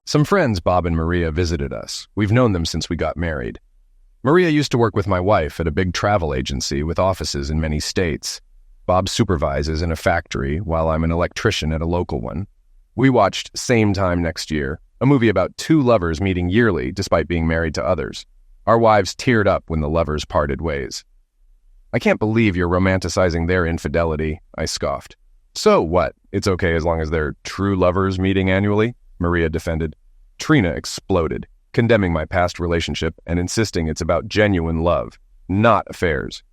Some friends, Bob and Maria, visited us. We've known them since we got married. Maria used to work with my wife at a big travel agency with offices in many states. Bob supervises in a factory while I'm an electrician at a local one. We watched Same Time Next Year, a movie about two lovers meeting yearly despite being married to others. Our wives teared up when the lovers parted ways. "I can't believe you're romanticizing their infidelity," I scoffed. "So what? It's okay as long as they're true lovers meeting annually," Maria defended. Trina exploded, condemning my past relationship and insisting it's about genuine love, not affairs.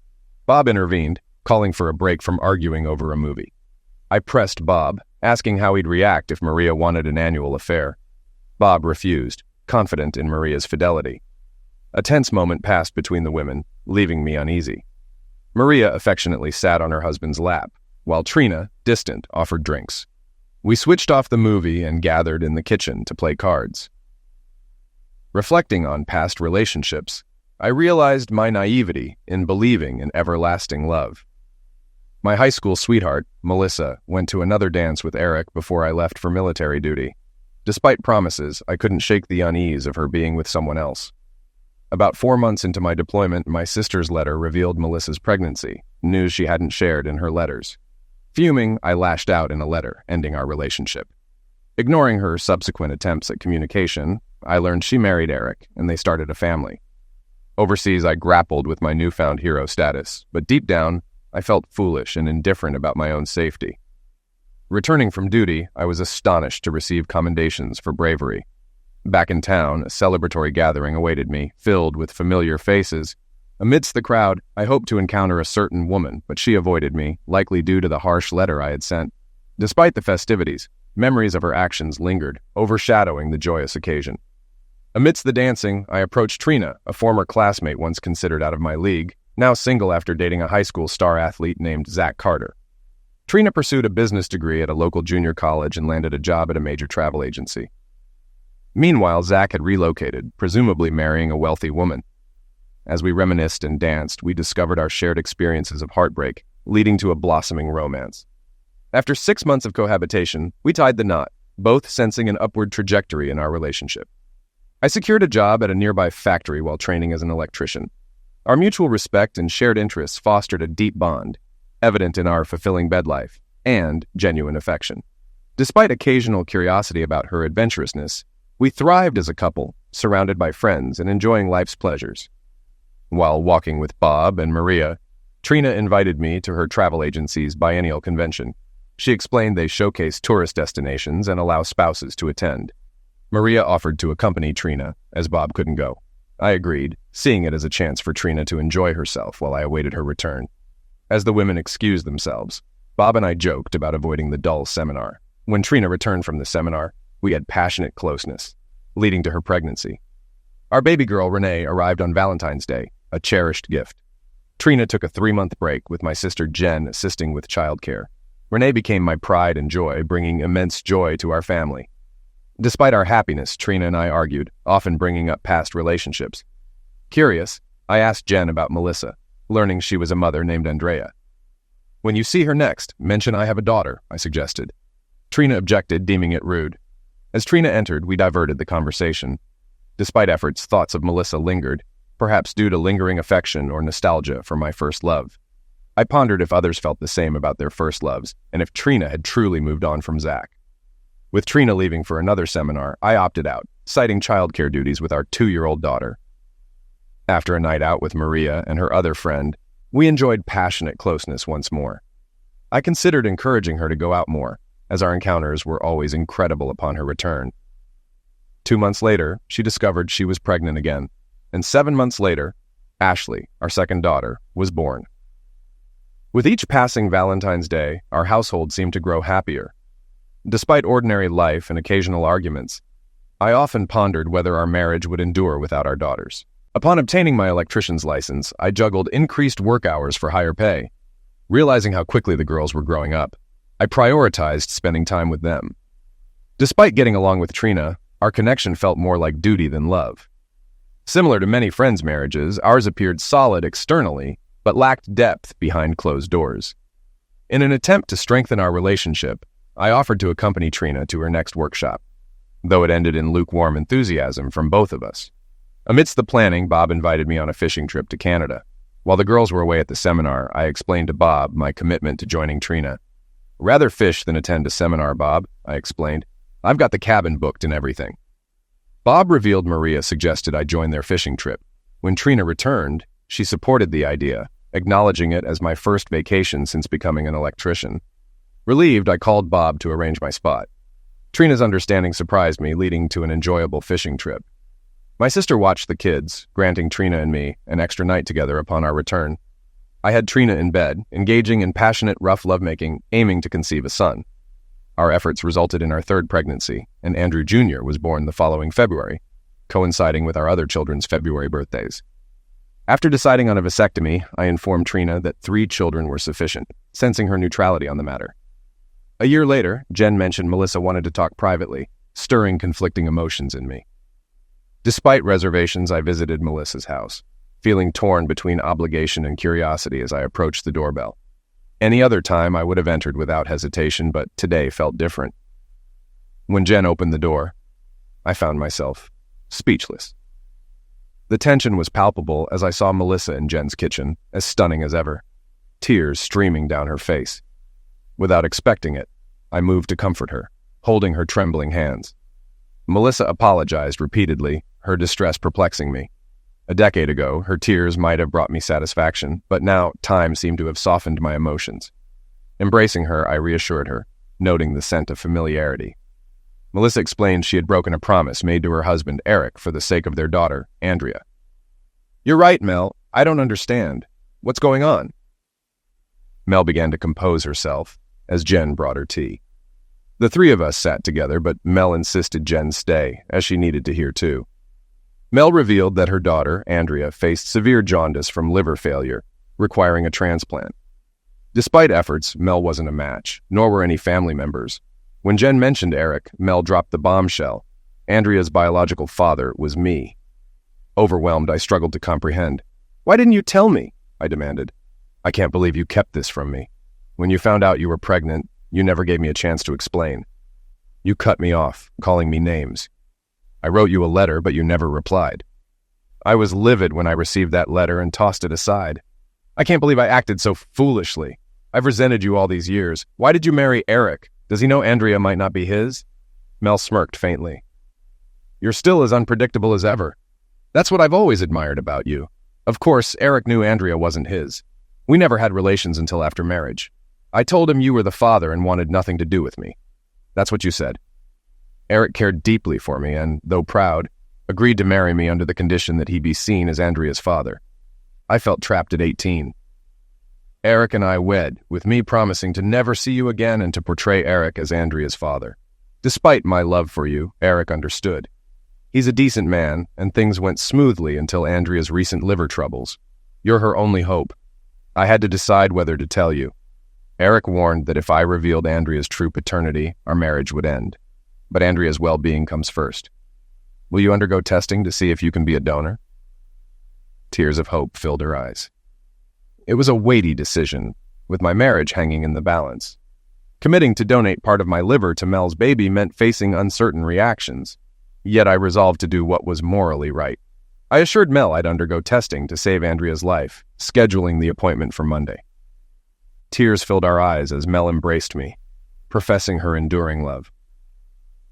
Bob intervened, calling for a break from arguing over a movie. I pressed Bob, asking how he'd react if Maria wanted an annual affair. Bob refused, confident in Maria's fidelity. A tense moment passed between the women, leaving me uneasy. Maria affectionately sat on her husband's lap, while Trina, distant, offered drinks. We switched off the movie and gathered in the kitchen to play cards. Reflecting on past relationships, I realized my naivety in believing in everlasting love. My high school sweetheart, Melissa, went to another dance with Eric before I left for military duty. Despite promises, I couldn't shake the unease of her being with someone else. About 4 months into my deployment, my sister's letter revealed Melissa's pregnancy, news she hadn't shared in her letters. Fuming, I lashed out in a letter, ending our relationship. Ignoring her subsequent attempts at communication, I learned she married Eric, and they started a family. Overseas, I grappled with my newfound hero status, but deep down, I felt foolish and indifferent about my own safety. Returning from duty, I was astonished to receive commendations for bravery. Back in town, a celebratory gathering awaited me, filled with familiar faces. Amidst the crowd, I hoped to encounter a certain woman, but she avoided me, likely due to the harsh letter I had sent. Despite the festivities, memories of her actions lingered, overshadowing the joyous occasion. Amidst the dancing, I approached Trina, a former classmate once considered out of my league, now single after dating a high school star athlete named Zach Carter. Trina pursued a business degree at a local junior college and landed a job at a major travel agency. Meanwhile, Zach had relocated, presumably marrying a wealthy woman. As we reminisced and danced, we discovered our shared experiences of heartbreak, leading to a blossoming romance. After 6 months of cohabitation, we tied the knot, both sensing an upward trajectory in our relationship. I secured a job at a nearby factory while training as an electrician. Our mutual respect and shared interests fostered a deep bond, evident in our fulfilling bed life and genuine affection. Despite occasional curiosity about her adventurousness, we thrived as a couple, surrounded by friends and enjoying life's pleasures. While walking with Bob and Maria, Trina invited me to her travel agency's biennial convention. She explained they showcase tourist destinations and allow spouses to attend. Maria offered to accompany Trina, as Bob couldn't go. I agreed, seeing it as a chance for Trina to enjoy herself while I awaited her return. As the women excused themselves, Bob and I joked about avoiding the dull seminar. When Trina returned from the seminar, we had passionate closeness, leading to her pregnancy. Our baby girl, Renee, arrived on Valentine's Day, a cherished gift. Trina took a 3-month break, with my sister Jen assisting with childcare. Renee became my pride and joy, bringing immense joy to our family. Despite our happiness, Trina and I argued, often bringing up past relationships. Curious, I asked Jen about Melissa, learning she was a mother named Andrea. "When you see her next, mention I have a daughter," I suggested. Trina objected, deeming it rude. As Trina entered, we diverted the conversation. Despite efforts, thoughts of Melissa lingered, perhaps due to lingering affection or nostalgia for my first love. I pondered if others felt the same about their first loves, and if Trina had truly moved on from Zach. With Trina leaving for another seminar, I opted out, citing childcare duties with our 2-year-old daughter. After a night out with Maria and her other friend, we enjoyed passionate closeness once more. I considered encouraging her to go out more, as our encounters were always incredible upon her return. 2 months later, she discovered she was pregnant again, and 7 months later, Ashley, our second daughter, was born. With each passing Valentine's Day, our household seemed to grow happier. Despite ordinary life and occasional arguments, I often pondered whether our marriage would endure without our daughters. Upon obtaining my electrician's license, I juggled increased work hours for higher pay. Realizing how quickly the girls were growing up, I prioritized spending time with them. Despite getting along with Trina, our connection felt more like duty than love. Similar to many friends' marriages, ours appeared solid externally, but lacked depth behind closed doors. In an attempt to strengthen our relationship, I offered to accompany Trina to her next workshop. though it ended in lukewarm enthusiasm from both of us. Amidst the planning, Bob invited me on a fishing trip to Canada. While the girls were away at the seminar, I explained to Bob my commitment to joining Trina. "Rather fish than attend a seminar, Bob," I explained. "I've got the cabin booked and everything." Bob revealed Maria suggested I join their fishing trip. When Trina returned, she supported the idea, acknowledging it as my first vacation since becoming an electrician. Relieved, I called Bob to arrange my spot. Trina's understanding surprised me, leading to an enjoyable fishing trip. My sister watched the kids, granting Trina and me an extra night together upon our return. I had Trina in bed, engaging in passionate, rough lovemaking, aiming to conceive a son. Our efforts resulted in our third pregnancy, and Andrew Jr. was born the following February, coinciding with our other children's February birthdays. After deciding on a vasectomy, I informed Trina that 3 children were sufficient, sensing her neutrality on the matter. A year later, Jen mentioned Melissa wanted to talk privately, stirring conflicting emotions in me. Despite reservations, I visited Melissa's house, feeling torn between obligation and curiosity as I approached the doorbell. Any other time, I would have entered without hesitation, but today felt different. When Jen opened the door, I found myself speechless. The tension was palpable as I saw Melissa in Jen's kitchen, as stunning as ever, tears streaming down her face. Without expecting it, I moved to comfort her, holding her trembling hands. Melissa apologized repeatedly, her distress perplexing me. A decade ago, her tears might have brought me satisfaction, but now time seemed to have softened my emotions. Embracing her, I reassured her, noting the scent of familiarity. Melissa explained she had broken a promise made to her husband, Eric, for the sake of their daughter, Andrea. "You're right, Mel. I don't understand. What's going on?" Mel began to compose herself as Jen brought her tea. The 3 of us sat together, but Mel insisted Jen stay, as she needed to hear too. Mel revealed that her daughter, Andrea, faced severe jaundice from liver failure, requiring a transplant. Despite efforts, Mel wasn't a match, nor were any family members. When Jen mentioned Eric, Mel dropped the bombshell. Andrea's biological father was me. Overwhelmed, I struggled to comprehend. "Why didn't you tell me?" I demanded. "I can't believe you kept this from me. When you found out you were pregnant, you never gave me a chance to explain. You cut me off, calling me names. I wrote you a letter, but you never replied. I was livid when I received that letter and tossed it aside. I can't believe I acted so foolishly. I've resented you all these years. Why did you marry Eric? Does he know Andrea might not be his?" Mel smirked faintly. "You're still as unpredictable as ever. That's what I've always admired about you. Of course, Eric knew Andrea wasn't his. We never had relations until after marriage. I told him you were the father and wanted nothing to do with me. That's what you said. Eric cared deeply for me and, though proud, agreed to marry me under the condition that he be seen as Andrea's father. I felt trapped at 18. Eric and I wed, with me promising to never see you again and to portray Eric as Andrea's father. Despite my love for you, Eric understood. He's a decent man, and things went smoothly until Andrea's recent liver troubles. You're her only hope. I had to decide whether to tell you. Eric warned that if I revealed Andrea's true paternity, our marriage would end. But Andrea's well-being comes first. Will you undergo testing to see if you can be a donor?" Tears of hope filled her eyes. It was a weighty decision, with my marriage hanging in the balance. Committing to donate part of my liver to Mel's baby meant facing uncertain reactions, yet I resolved to do what was morally right. I assured Mel I'd undergo testing to save Andrea's life, scheduling the appointment for Monday. Tears filled our eyes as Mel embraced me, professing her enduring love.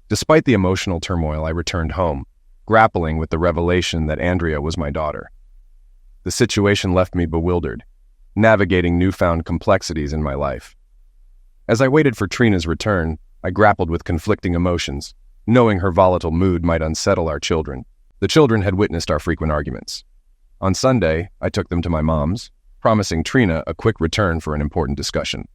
Despite the emotional turmoil, I returned home, grappling with the revelation that Andrea was my daughter. The situation left me bewildered, navigating newfound complexities in my life. As I waited for Trina's return, I grappled with conflicting emotions, knowing her volatile mood might unsettle our children. The children had witnessed our frequent arguments. On Sunday, I took them to my mom's, promising Trina a quick return for an important discussion.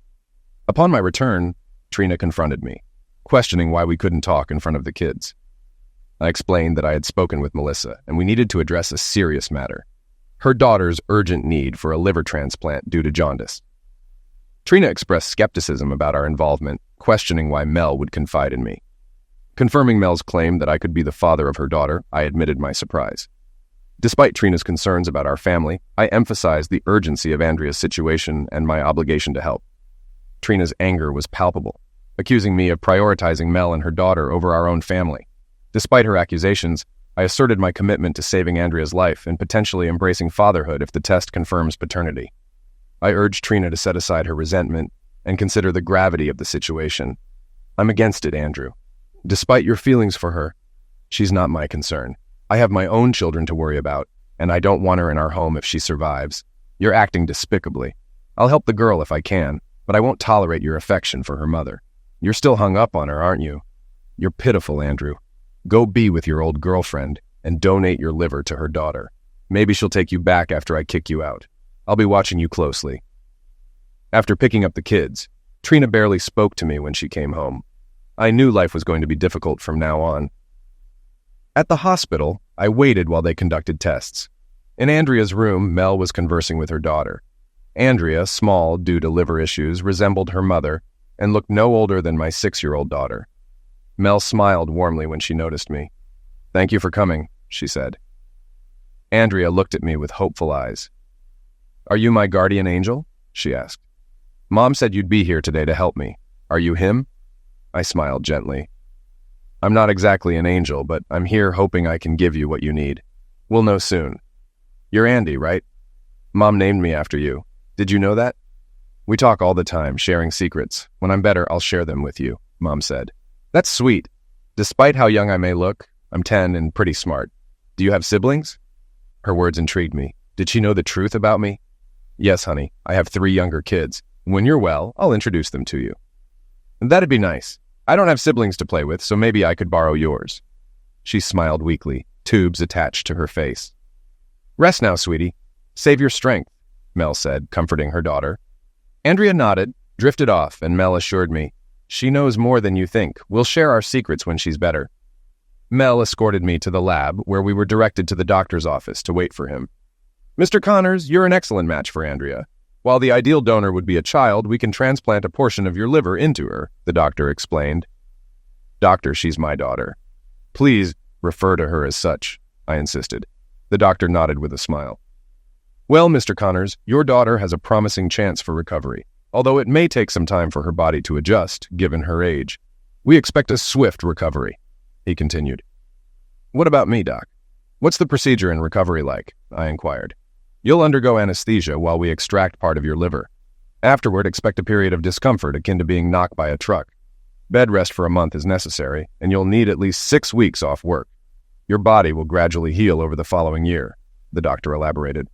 Upon my return, Trina confronted me, questioning why we couldn't talk in front of the kids. I explained that I had spoken with Melissa, and we needed to address a serious matter: her daughter's urgent need for a liver transplant due to jaundice. Trina expressed skepticism about our involvement, questioning why Mel would confide in me. Confirming Mel's claim that I could be the father of her daughter, I admitted my surprise. Despite Trina's concerns about our family, I emphasized the urgency of Andrea's situation and my obligation to help. Trina's anger was palpable, accusing me of prioritizing Mel and her daughter over our own family. Despite her accusations, I asserted my commitment to saving Andrea's life and potentially embracing fatherhood if the test confirms paternity. I urged Trina to set aside her resentment and consider the gravity of the situation. I'm against it, Andrew. Despite your feelings for her, she's not my concern. I have my own children to worry about, and I don't want her in our home if she survives. You're acting despicably. I'll help the girl if I can, but I won't tolerate your affection for her mother. You're still hung up on her, aren't you? You're pitiful, Andrew. Go be with your old girlfriend and donate your liver to her daughter. Maybe she'll take you back after I kick you out. I'll be watching you closely. After picking up the kids, Trina barely spoke to me when she came home. I knew life was going to be difficult from now on. At the hospital, I waited while they conducted tests. In Andrea's room, Mel was conversing with her daughter. Andrea, small due to liver issues, resembled her mother and looked no older than my 6-year-old daughter. Mel smiled warmly when she noticed me. "Thank you for coming," she said. Andrea looked at me with hopeful eyes. "Are you my guardian angel?" she asked. "Mom said you'd be here today to help me. Are you him?" I smiled gently. "I'm not exactly an angel, but I'm here hoping I can give you what you need. We'll know soon. You're Andy, right? Mom named me after you. Did you know that? We talk all the time, sharing secrets. When I'm better, I'll share them with you," Mom said. "That's sweet. Despite how young I may look, I'm 10 and pretty smart. Do you have siblings?" Her words intrigued me. Did she know the truth about me? "Yes, honey. I have 3 younger kids. When you're well, I'll introduce them to you." "That'd be nice. I don't have siblings to play with, so maybe I could borrow yours." She smiled weakly, tubes attached to her face. "Rest now, sweetie. Save your strength," Mel said, comforting her daughter. Andrea nodded, drifted off, and Mel assured me, "She knows more than you think. We'll share our secrets when she's better." Mel escorted me to the lab, where we were directed to the doctor's office to wait for him. "Mr. Connors, you're an excellent match for Andrea. While the ideal donor would be a child, we can transplant a portion of your liver into her," the doctor explained. "Doctor, she's my daughter. Please refer to her as such," I insisted. The doctor nodded with a smile. "Well, Mr. Connors, your daughter has a promising chance for recovery, although it may take some time for her body to adjust, given her age. We expect a swift recovery," he continued. "What about me, Doc? What's the procedure in recovery like?" I inquired. "You'll undergo anesthesia while we extract part of your liver. Afterward, expect a period of discomfort akin to being knocked by a truck. Bed rest for a month is necessary, and you'll need at least 6 weeks off work. Your body will gradually heal over the following year," the doctor elaborated.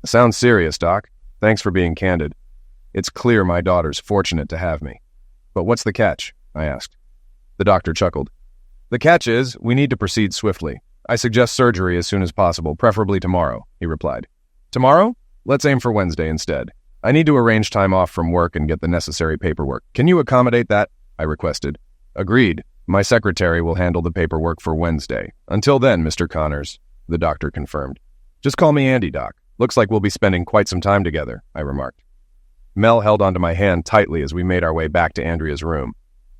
"Sounds serious, Doc. Thanks for being candid. It's clear my daughter's fortunate to have me. But what's the catch?" I asked. The doctor chuckled. "The catch is, we need to proceed swiftly. I suggest surgery as soon as possible, preferably tomorrow," he replied. "Tomorrow? Let's aim for Wednesday instead. I need to arrange time off from work and get the necessary paperwork. Can you accommodate that?" I requested. "Agreed. My secretary will handle the paperwork for Wednesday. Until then, Mr. Connors," the doctor confirmed. "Just call me Andy, Doc. Looks like we'll be spending quite some time together," I remarked. Mel held onto my hand tightly as we made our way back to Andrea's room.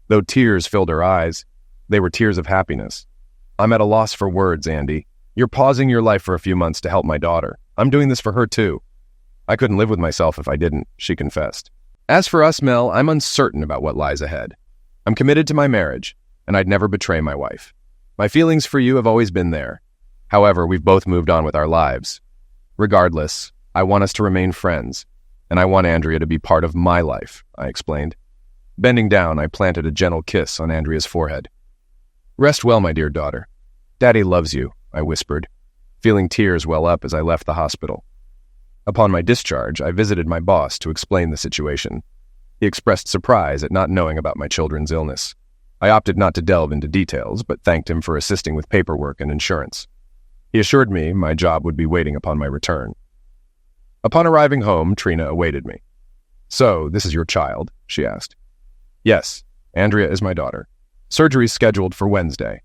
Though tears filled her eyes, they were tears of happiness. "I'm at a loss for words, Andy. You're pausing your life for a few months to help my daughter. I'm doing this for her, too." "I couldn't live with myself if I didn't," she confessed. "As for us, Mel, I'm uncertain about what lies ahead. I'm committed to my marriage, and I'd never betray my wife. My feelings for you have always been there. However, we've both moved on with our lives. Regardless, I want us to remain friends, and I want Andrea to be part of my life," I explained. Bending down, I planted a gentle kiss on Andrea's forehead. "Rest well, my dear daughter. Daddy loves you," I whispered, feeling tears well up as I left the hospital. Upon my discharge, I visited my boss to explain the situation. He expressed surprise at not knowing about my children's illness. I opted not to delve into details, but thanked him for assisting with paperwork and insurance. He assured me my job would be waiting upon my return. Upon arriving home, Trina awaited me. "So, this is your child?" she asked. "Yes, Andrea is my daughter. Surgery's scheduled for Wednesday.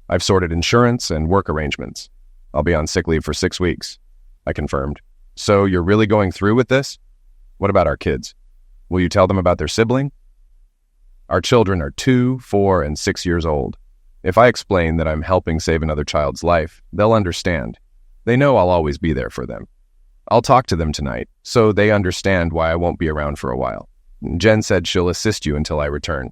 I've sorted insurance and work arrangements. I'll be on sick leave for 6 weeks," I confirmed. "So you're really going through with this? What about our kids? Will you tell them about their sibling?" "Our children are 2, 4, and 6 years old. If I explain that I'm helping save another child's life, they'll understand. They know I'll always be there for them. I'll talk to them tonight, so they understand why I won't be around for a while. Jen said she'll assist you until I return."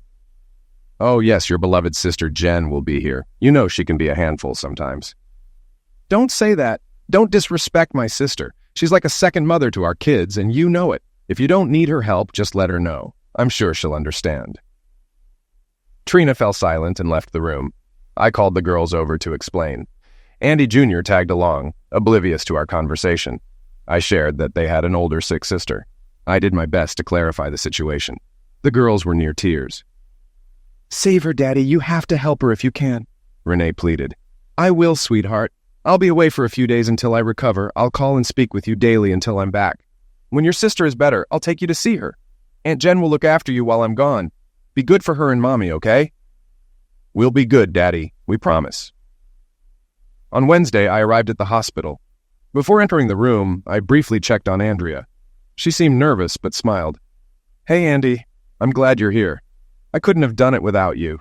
Oh yes, your beloved sister Jen will be here. You know she can be a handful sometimes. Don't say that. Don't disrespect my sister. She's like a second mother to our kids, and you know it. If you don't need her help, just let her know. I'm sure she'll understand. Trina fell silent and left the room. I called the girls over to explain. Andy Jr. tagged along, oblivious to our conversation. I shared that they had an older sick sister. I did my best to clarify the situation. The girls were near tears. "Save her, Daddy. You have to help her if you can," Renee pleaded. "I will, sweetheart. I'll be away for a few days until I recover. I'll call and speak with you daily until I'm back. When your sister is better, I'll take you to see her. Aunt Jen will look after you while I'm gone. Be good for her and Mommy, okay?" "We'll be good, Daddy. We promise." On Wednesday, I arrived at the hospital. Before entering the room, I briefly checked on Andrea. She seemed nervous, but smiled. "Hey, Andy. I'm glad you're here. I couldn't have done it without you."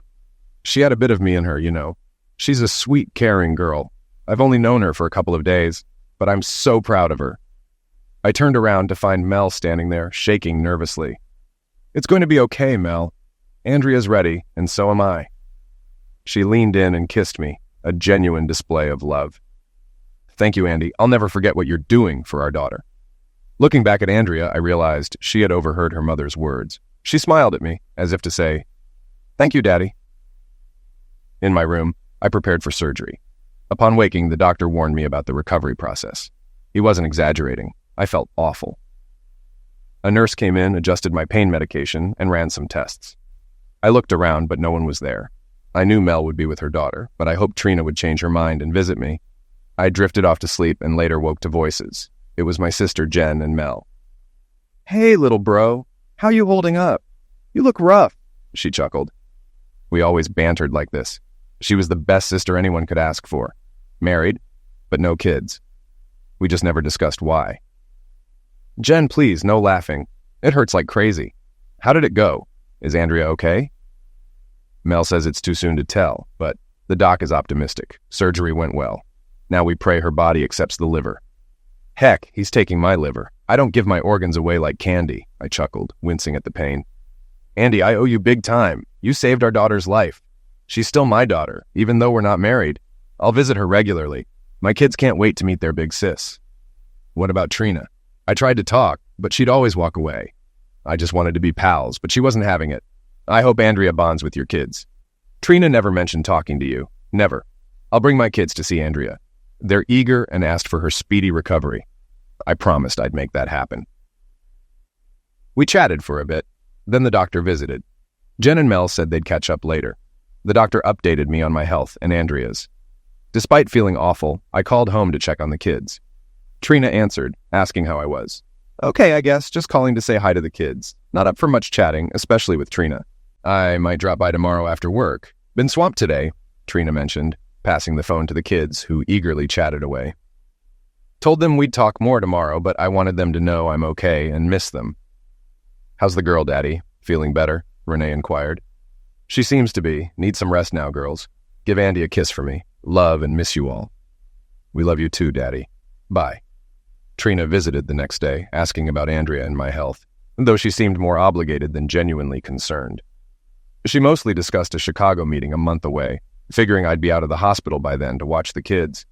She had a bit of me in her, you know. She's a sweet, caring girl. I've only known her for a couple of days, but I'm so proud of her. I turned around to find Mel standing there, shaking nervously. "It's going to be okay, Mel. Andrea's ready, and so am I." She leaned in and kissed me, a genuine display of love. "Thank you, Andy. I'll never forget what you're doing for our daughter." Looking back at Andrea, I realized she had overheard her mother's words. She smiled at me, as if to say, "Thank you, Daddy." In my room, I prepared for surgery. Upon waking, the doctor warned me about the recovery process. He wasn't exaggerating. I felt awful. A nurse came in, adjusted my pain medication, and ran some tests. I looked around, but no one was there. I knew Mel would be with her daughter, but I hoped Trina would change her mind and visit me. I drifted off to sleep and later woke to voices. It was my sister Jen and Mel. "Hey, little bro. How you holding up? You look rough," she chuckled. We always bantered like this. She was the best sister anyone could ask for. Married, but no kids. We just never discussed why. "Jen, please, no laughing. It hurts like crazy. How did it go? Is Andrea okay?" Mel says it's too soon to tell, but the doc is optimistic. Surgery went well. Now we pray her body accepts the liver. "Heck, he's taking my liver. I don't give my organs away like candy," I chuckled, wincing at the pain. "Andy, I owe you big time. You saved our daughter's life. She's still my daughter, even though we're not married. I'll visit her regularly. My kids can't wait to meet their big sis." "What about Trina?" "I tried to talk, but she'd always walk away. I just wanted to be pals, but she wasn't having it. I hope Andrea bonds with your kids." "Trina never mentioned talking to you. Never. I'll bring my kids to see Andrea. They're eager and asked for her speedy recovery. I promised I'd make that happen." We chatted for a bit. Then the doctor visited. Jen and Mel said they'd catch up later. The doctor updated me on my health and Andrea's. Despite feeling awful, I called home to check on the kids. Trina answered, asking how I was. "Okay, I guess, just calling to say hi to the kids. Not up for much chatting, especially with Trina. I might drop by tomorrow after work. Been swamped today," Trina mentioned, passing the phone to the kids, who eagerly chatted away. Told them we'd talk more tomorrow, but I wanted them to know I'm okay and miss them. "How's the girl, Daddy? Feeling better?" Renee inquired. "She seems to be. Need some rest now, girls. Give Andy a kiss for me. Love and miss you all." "We love you too, Daddy. Bye." Trina visited the next day, asking about Andrea and my health, though she seemed more obligated than genuinely concerned. She mostly discussed a Chicago meeting a month away, figuring I'd be out of the hospital by then to watch the kids.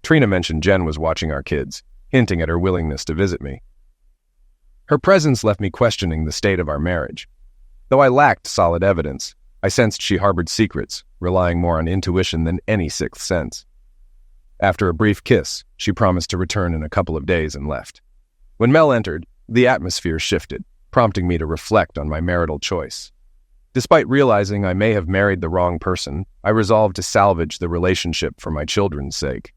Trina mentioned Jen was watching our kids, hinting at her willingness to visit me. Her presence left me questioning the state of our marriage. Though I lacked solid evidence, I sensed she harbored secrets, relying more on intuition than any sixth sense. After a brief kiss, she promised to return in a couple of days and left. When Mel entered, the atmosphere shifted, prompting me to reflect on my marital choice. Despite realizing I may have married the wrong person, I resolved to salvage the relationship for my children's sake.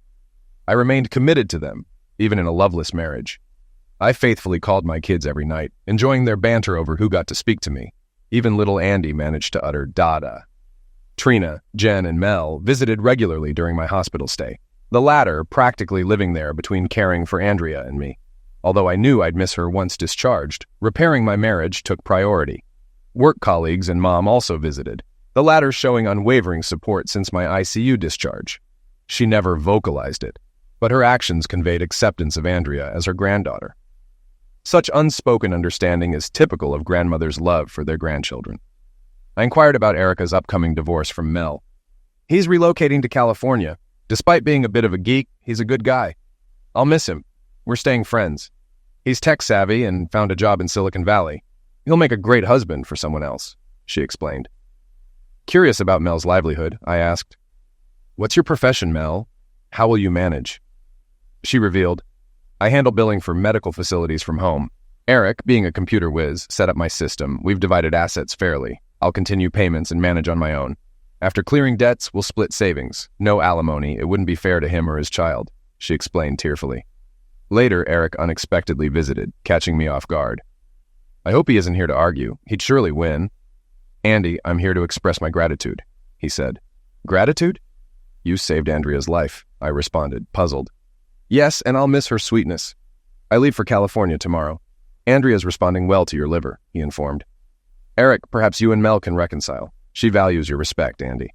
I remained committed to them, even in a loveless marriage. I faithfully called my kids every night, enjoying their banter over who got to speak to me. Even little Andy managed to utter "Dada." Trina, Jen, and Mel visited regularly during my hospital stay, the latter practically living there between caring for Andrea and me. Although I knew I'd miss her once discharged, repairing my marriage took priority. Work colleagues and Mom also visited, the latter showing unwavering support since my ICU discharge. She never vocalized it, but her actions conveyed acceptance of Andrea as her granddaughter. Such unspoken understanding is typical of grandmothers' love for their grandchildren. I inquired about Erica's upcoming divorce from Mel. He's relocating to California. Despite being a bit of a geek, he's a good guy. I'll miss him. We're staying friends. He's tech-savvy and found a job in Silicon Valley. He'll make a great husband for someone else, she explained. Curious about Mel's livelihood, I asked, "What's your profession, Mel? How will you manage?" She revealed, "I handle billing for medical facilities from home. Eric, being a computer whiz, set up my system. We've divided assets fairly. I'll continue payments and manage on my own. After clearing debts, we'll split savings. No alimony. It wouldn't be fair to him or his child," she explained tearfully. Later, Eric unexpectedly visited, catching me off guard. "I hope he isn't here to argue. He'd surely win." "Andy, I'm here to express my gratitude," he said. "Gratitude? You saved Andrea's life," I responded, puzzled. "Yes, and I'll miss her sweetness. I leave for California tomorrow. Andrea's responding well to your liver," he informed. "Eric, perhaps you and Mel can reconcile. She values your respect, Andy."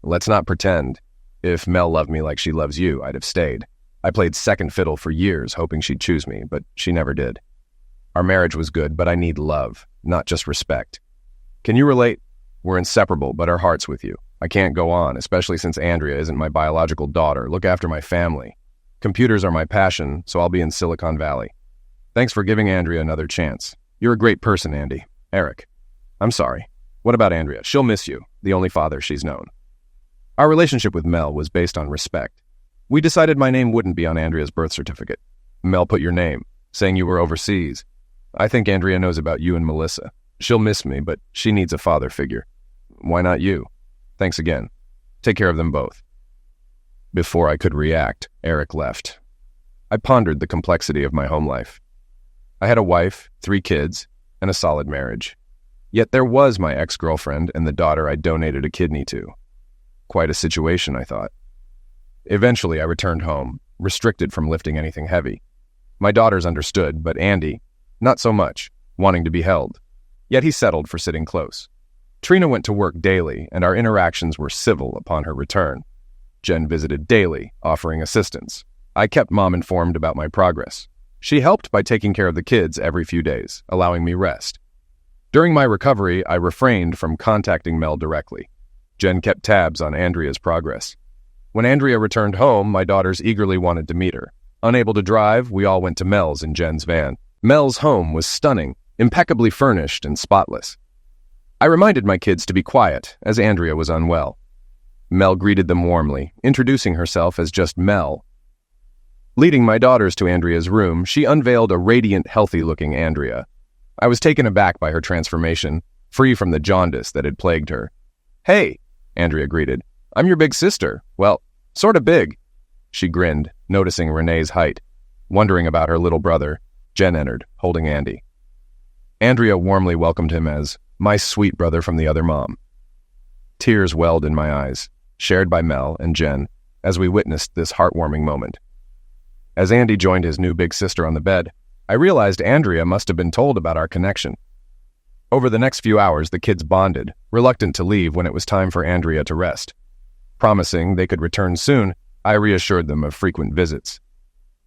"Let's not pretend. If Mel loved me like she loves you, I'd have stayed. I played second fiddle for years, hoping she'd choose me, but she never did. Our marriage was good, but I need love, not just respect. Can you relate? We're inseparable, but our heart's with you. I can't go on, especially since Andrea isn't my biological daughter. Look after my family. Computers are my passion, so I'll be in Silicon Valley. Thanks for giving Andrea another chance. You're a great person, Andy. Eric." "I'm sorry. What about Andrea? She'll miss you, the only father she's known." Our relationship with Mel was based on respect. We decided my name wouldn't be on Andrea's birth certificate. Mel put your name, saying you were overseas. I think Andrea knows about you and Melissa. She'll miss me, but she needs a father figure. Why not you? Thanks again. Take care of them both." Before I could react, Eric left. I pondered the complexity of my home life. I had a wife, 3 kids, and a solid marriage. Yet there was my ex-girlfriend and the daughter I donated a kidney to. Quite a situation, I thought. Eventually, I returned home, restricted from lifting anything heavy. My daughters understood, but Andy, not so much, wanting to be held. Yet he settled for sitting close. Trina went to work daily, and our interactions were civil upon her return. Jen visited daily, offering assistance. I kept Mom informed about my progress. She helped by taking care of the kids every few days, allowing me rest. During my recovery, I refrained from contacting Mel directly. Jen kept tabs on Andrea's progress. When Andrea returned home, my daughters eagerly wanted to meet her. Unable to drive, we all went to Mel's in Jen's van. Mel's home was stunning, impeccably furnished and spotless. I reminded my kids to be quiet, as Andrea was unwell. Mel greeted them warmly, introducing herself as just Mel. Leading my daughters to Andrea's room, she unveiled a radiant, healthy-looking Andrea. I was taken aback by her transformation, free from the jaundice that had plagued her. "Hey," Andrea greeted. "I'm your big sister. Well, sort of big." She grinned, noticing Renee's height. Wondering about her little brother, Jen entered, holding Andy. Andrea warmly welcomed him as my sweet brother from the other mom. Tears welled in my eyes, shared by Mel and Jen, as we witnessed this heartwarming moment. As Andy joined his new big sister on the bed, I realized Andrea must have been told about our connection. Over the next few hours, the kids bonded, reluctant to leave when it was time for Andrea to rest. Promising they could return soon, I reassured them of frequent visits.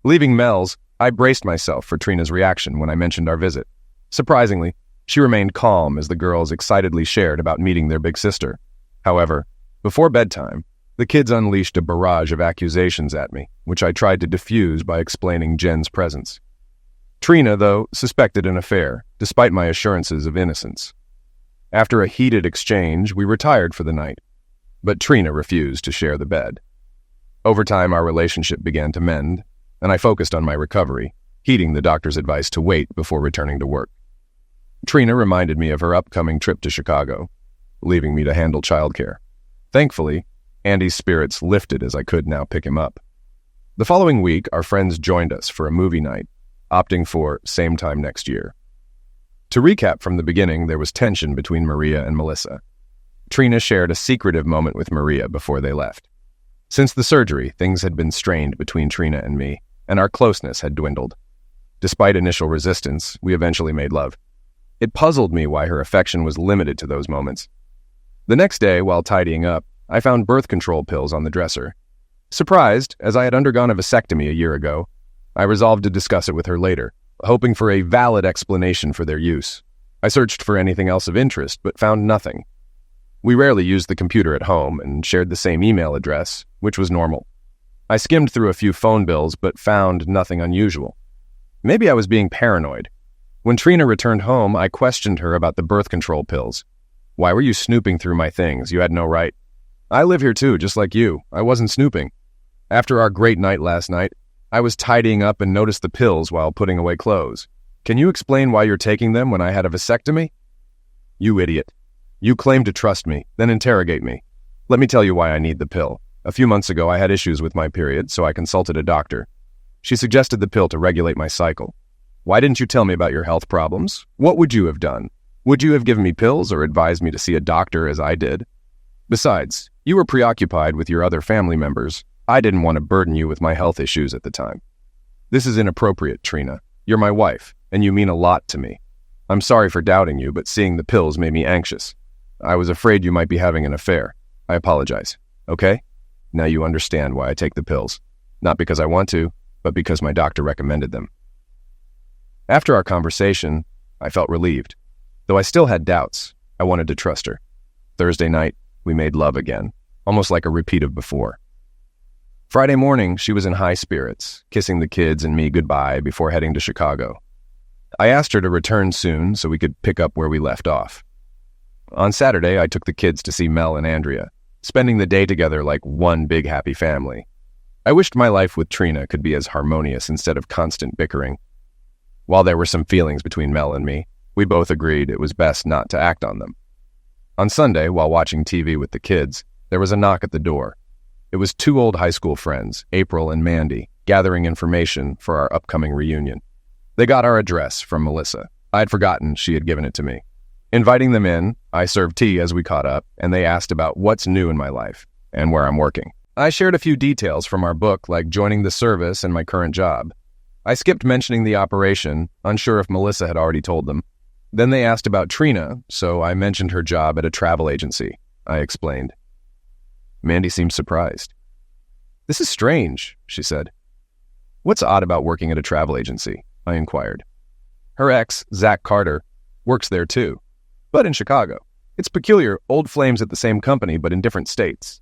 Leaving Mel's, I braced myself for Trina's reaction when I mentioned our visit. Surprisingly, she remained calm as the girls excitedly shared about meeting their big sister. However, before bedtime, the kids unleashed a barrage of accusations at me, which I tried to diffuse by explaining Jen's presence. Trina, though, suspected an affair, despite my assurances of innocence. After a heated exchange, we retired for the night, but Trina refused to share the bed. Over time, our relationship began to mend, and I focused on my recovery, heeding the doctor's advice to wait before returning to work. Trina reminded me of her upcoming trip to Chicago, leaving me to handle childcare. Thankfully, Andy's spirits lifted as I could now pick him up. The following week, our friends joined us for a movie night, opting for same time next year. To recap from the beginning, there was tension between Maria and Melissa. Trina shared a secretive moment with Maria before they left. Since the surgery, things had been strained between Trina and me, and our closeness had dwindled. Despite initial resistance, we eventually made love. It puzzled me why her affection was limited to those moments. The next day, while tidying up, I found birth control pills on the dresser. Surprised, as I had undergone a vasectomy a year ago, I resolved to discuss it with her later, hoping for a valid explanation for their use. I searched for anything else of interest, but found nothing. We rarely used the computer at home and shared the same email address, which was normal. I skimmed through a few phone bills, but found nothing unusual. Maybe I was being paranoid. When Trina returned home, I questioned her about the birth control pills. Why were you snooping through my things? You had no right. I live here too, just like you. I wasn't snooping. After our great night last night, I was tidying up and noticed the pills while putting away clothes. Can you explain why you're taking them when I had a vasectomy? You idiot. You claim to trust me, then interrogate me. Let me tell you why I need the pill. A few months ago, I had issues with my period, so I consulted a doctor. She suggested the pill to regulate my cycle. Why didn't you tell me about your health problems? What would you have done? Would you have given me pills or advised me to see a doctor as I did? Besides, you were preoccupied with your other family members. I didn't want to burden you with my health issues at the time. This is inappropriate, Trina. You're my wife, and you mean a lot to me. I'm sorry for doubting you, but seeing the pills made me anxious. I was afraid you might be having an affair. I apologize. Okay? Now you understand why I take the pills. Not because I want to, but because my doctor recommended them. After our conversation, I felt relieved. Though I still had doubts, I wanted to trust her. Thursday night, we made love again, almost like a repeat of before. Friday morning, she was in high spirits, kissing the kids and me goodbye before heading to Chicago. I asked her to return soon so we could pick up where we left off. On Saturday, I took the kids to see Mel and Andrea, spending the day together like one big happy family. I wished my life with Trina could be as harmonious instead of constant bickering. While there were some feelings between Mel and me, we both agreed it was best not to act on them. On Sunday, while watching TV with the kids, there was a knock at the door. It was two old high school friends, April and Mandy, gathering information for our upcoming reunion. They got our address from Melissa. I had forgotten she had given it to me. Inviting them in, I served tea as we caught up, and they asked about what's new in my life and where I'm working. I shared a few details from our book, like joining the service and my current job. I skipped mentioning the operation, unsure if Melissa had already told them. Then they asked about Trina, so I mentioned her job at a travel agency. I explained. Mandy seemed surprised. This is strange, she said. What's odd about working at a travel agency? I inquired. Her ex, Zach Carter, works there too, but in Chicago. It's peculiar, old flames at the same company, but in different states.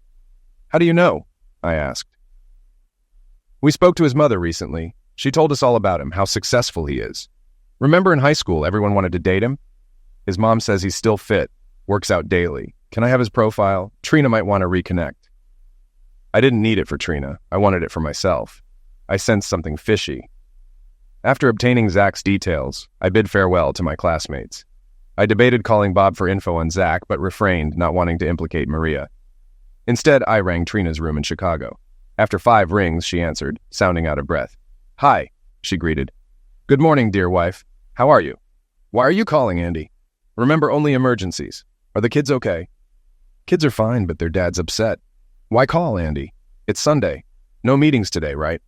How do you know? I asked. We spoke to his mother recently. She told us all about him, how successful he is. Remember in high school, everyone wanted to date him? His mom says he's still fit, works out daily. Can I have his profile? Trina might want to reconnect. I didn't need it for Trina. I wanted it for myself. I sensed something fishy. After obtaining Zach's details, I bid farewell to my classmates. I debated calling Bob for info on Zach, but refrained, not wanting to implicate Maria. Instead, I rang Trina's room in Chicago. After 5 rings, she answered, sounding out of breath. Hi, she greeted. Good morning, dear wife. How are you? Why are you calling, Andy? Remember, only emergencies. Are the kids okay? Kids are fine, but their dad's upset. Why call, Andy? It's Sunday. No meetings today, right?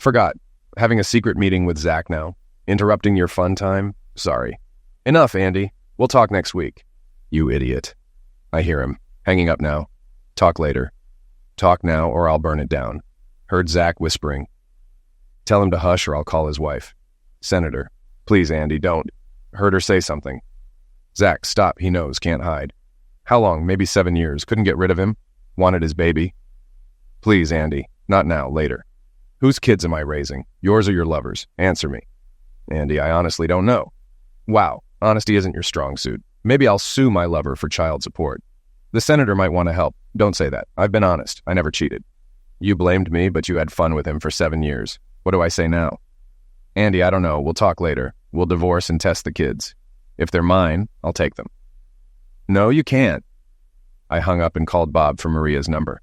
Forgot. Having a secret meeting with Zach now. Interrupting your fun time? Sorry. Enough, Andy. We'll talk next week. You idiot. I hear him. Hanging up now. Talk later. Talk now or I'll burn it down. Heard Zach whispering. Tell him to hush or I'll call his wife. Senator. Please, Andy, don't. Heard her say something. Zach, stop. He knows. Can't hide. How long? Maybe 7 years. Couldn't get rid of him. Wanted his baby. Please, Andy. Not now. Later. Whose kids am I raising? Yours or your lover's? Answer me. Andy, I honestly don't know. Wow. Honesty isn't your strong suit. Maybe I'll sue my lover for child support. The senator might want to help. Don't say that. I've been honest. I never cheated. You blamed me, but you had fun with him for 7 years. What do I say now? Andy, I don't know. We'll talk later. We'll divorce and test the kids. If they're mine, I'll take them. No, you can't. I hung up and called Bob for Maria's number.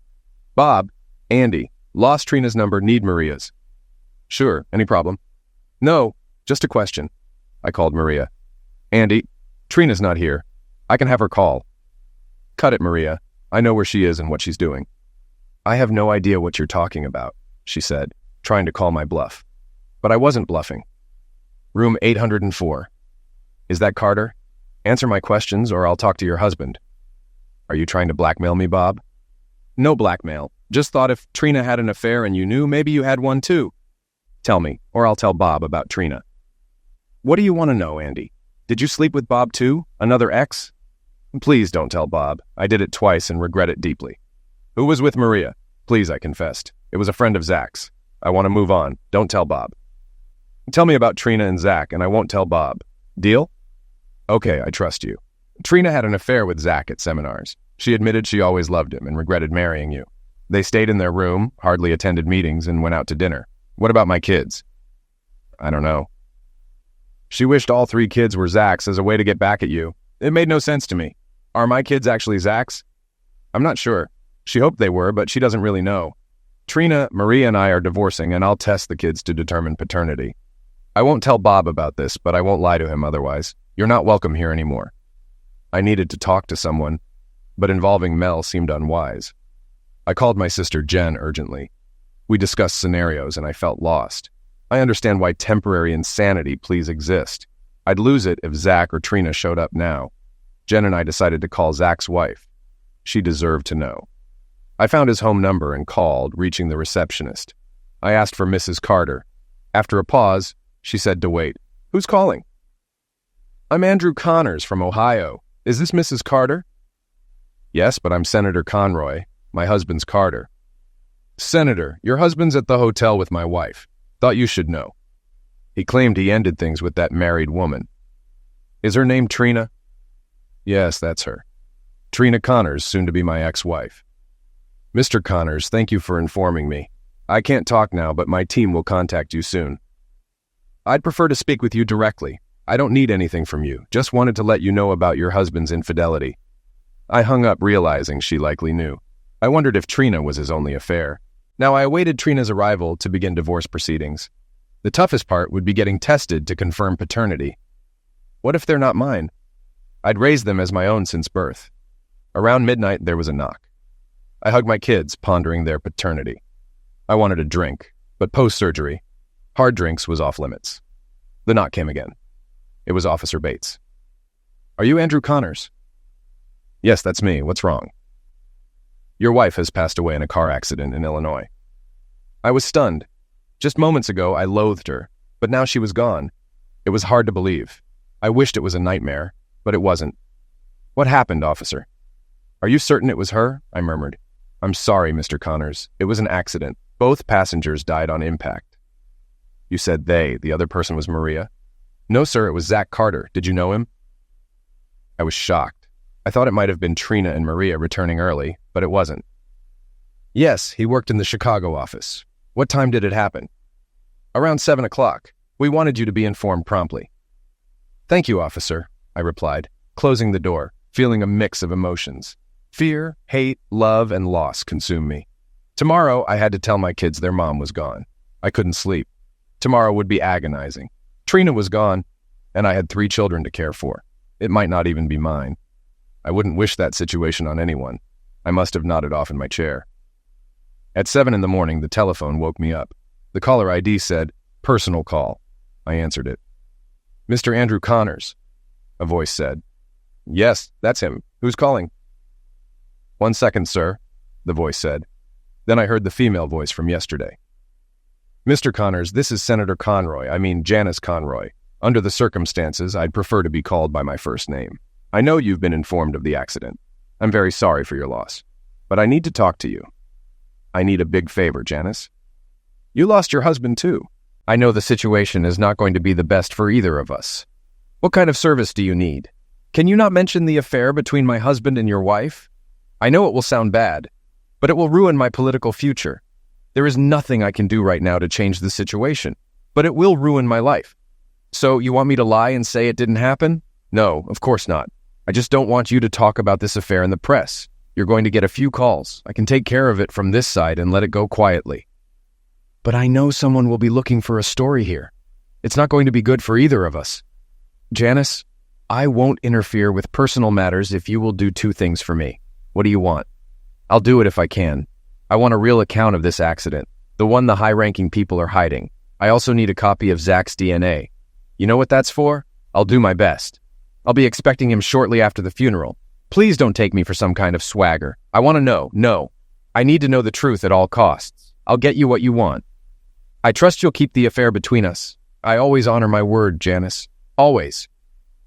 Bob, Andy, lost Trina's number, need Maria's. Sure, any problem? No, just a question. I called Maria. Andy, Trina's not here. I can have her call. Cut it, Maria. I know where she is and what she's doing. I have no idea what you're talking about, she said, trying to call my bluff. But I wasn't bluffing. Room 804. Is that Carter? Answer my questions or I'll talk to your husband. Are you trying to blackmail me, Bob? No blackmail. Just thought if Trina had an affair and you knew, maybe you had one too. Tell me, or I'll tell Bob about Trina. What do you want to know, Andy? Did you sleep with Bob too? Another ex? Please don't tell Bob. I did it twice and regret it deeply. Who was with Maria? Please, I confessed. It was a friend of Zach's. I want to move on. Don't tell Bob. Tell me about Trina and Zach, and I won't tell Bob. Deal? Okay, I trust you. Trina had an affair with Zach at seminars. She admitted she always loved him and regretted marrying you. They stayed in their room, hardly attended meetings, and went out to dinner. What about my kids? I don't know. She wished all 3 kids were Zach's as a way to get back at you. It made no sense to me. Are my kids actually Zach's? I'm not sure. She hoped they were, but she doesn't really know. Trina, Maria, and I are divorcing, and I'll test the kids to determine paternity. I won't tell Bob about this, but I won't lie to him otherwise. You're not welcome here anymore. I needed to talk to someone, but involving Mel seemed unwise. I called my sister Jen urgently. We discussed scenarios, and I felt lost. I understand why temporary insanity pleas exist. I'd lose it if Zach or Trina showed up now. Jen and I decided to call Zach's wife. She deserved to know. I found his home number and called, reaching the receptionist. I asked for Mrs. Carter. After a pause, she said to wait. Who's calling? I'm Andrew Connors from Ohio. Is this Mrs. Carter? Yes, but I'm Senator Conroy. My husband's Carter. Senator, your husband's at the hotel with my wife. Thought you should know. He claimed he ended things with that married woman. Is her name Trina? Yes, that's her. Trina Connors, soon to be my ex-wife. Mr. Connors, thank you for informing me. I can't talk now, but my team will contact you soon. I'd prefer to speak with you directly. I don't need anything from you, just wanted to let you know about your husband's infidelity. I hung up, realizing she likely knew. I wondered if Trina was his only affair. Now I awaited Trina's arrival to begin divorce proceedings. The toughest part would be getting tested to confirm paternity. What if they're not mine? I'd raised them as my own since birth. Around midnight, there was a knock. I hugged my kids, pondering their paternity. I wanted a drink, but post-surgery, hard drinks was off limits. The knock came again. It was Officer Bates. Are you Andrew Connors? Yes, that's me. What's wrong? Your wife has passed away in a car accident in Illinois. I was stunned. Just moments ago, I loathed her, but now she was gone. It was hard to believe. I wished it was a nightmare, but it wasn't. What happened, officer? Are you certain it was her? I murmured. I'm sorry, Mr. Connors. It was an accident. Both passengers died on impact. You said they. The other person was Maria? No, sir, it was Zach Carter. Did you know him? I was shocked. I thought it might have been Trina and Maria returning early, but it wasn't. Yes, he worked in the Chicago office. What time did it happen? Around 7 o'clock. We wanted you to be informed promptly. Thank you, officer, I replied, closing the door, feeling a mix of emotions. Fear, hate, love, and loss consumed me. Tomorrow, I had to tell my kids their mom was gone. I couldn't sleep. Tomorrow would be agonizing. Trina was gone, and I had 3 children to care for. It might not even be mine. I wouldn't wish that situation on anyone. I must have nodded off in my chair. At 7 in the morning, the telephone woke me up. The caller ID said, "Personal call." I answered it. "Mr. Andrew Connors," a voice said. "Yes, that's him. Who's calling?" "1 second, sir," the voice said. Then I heard the female voice from yesterday. "Mr. Connors, this is Senator Janice Conroy. Under the circumstances, I'd prefer to be called by my first name. I know you've been informed of the accident. I'm very sorry for your loss. But I need to talk to you. I need a big favor, Janice. You lost your husband, too. I know the situation is not going to be the best for either of us. What kind of service do you need? Can you not mention the affair between my husband and your wife? I know it will sound bad, but it will ruin my political future. There is nothing I can do right now to change the situation, but it will ruin my life. So you want me to lie and say it didn't happen? No, of course not. I just don't want you to talk about this affair in the press. You're going to get a few calls. I can take care of it from this side and let it go quietly. But I know someone will be looking for a story here. It's not going to be good for either of us. Janice, I won't interfere with personal matters if you will do 2 things for me. What do you want? I'll do it if I can. I want a real account of this accident, the one the high-ranking people are hiding. I also need a copy of Zach's DNA. You know what that's for? I'll do my best. I'll be expecting him shortly after the funeral. Please don't take me for some kind of swagger. I want to know. No. I need to know the truth at all costs. I'll get you what you want. I trust you'll keep the affair between us. I always honor my word, Janice. Always.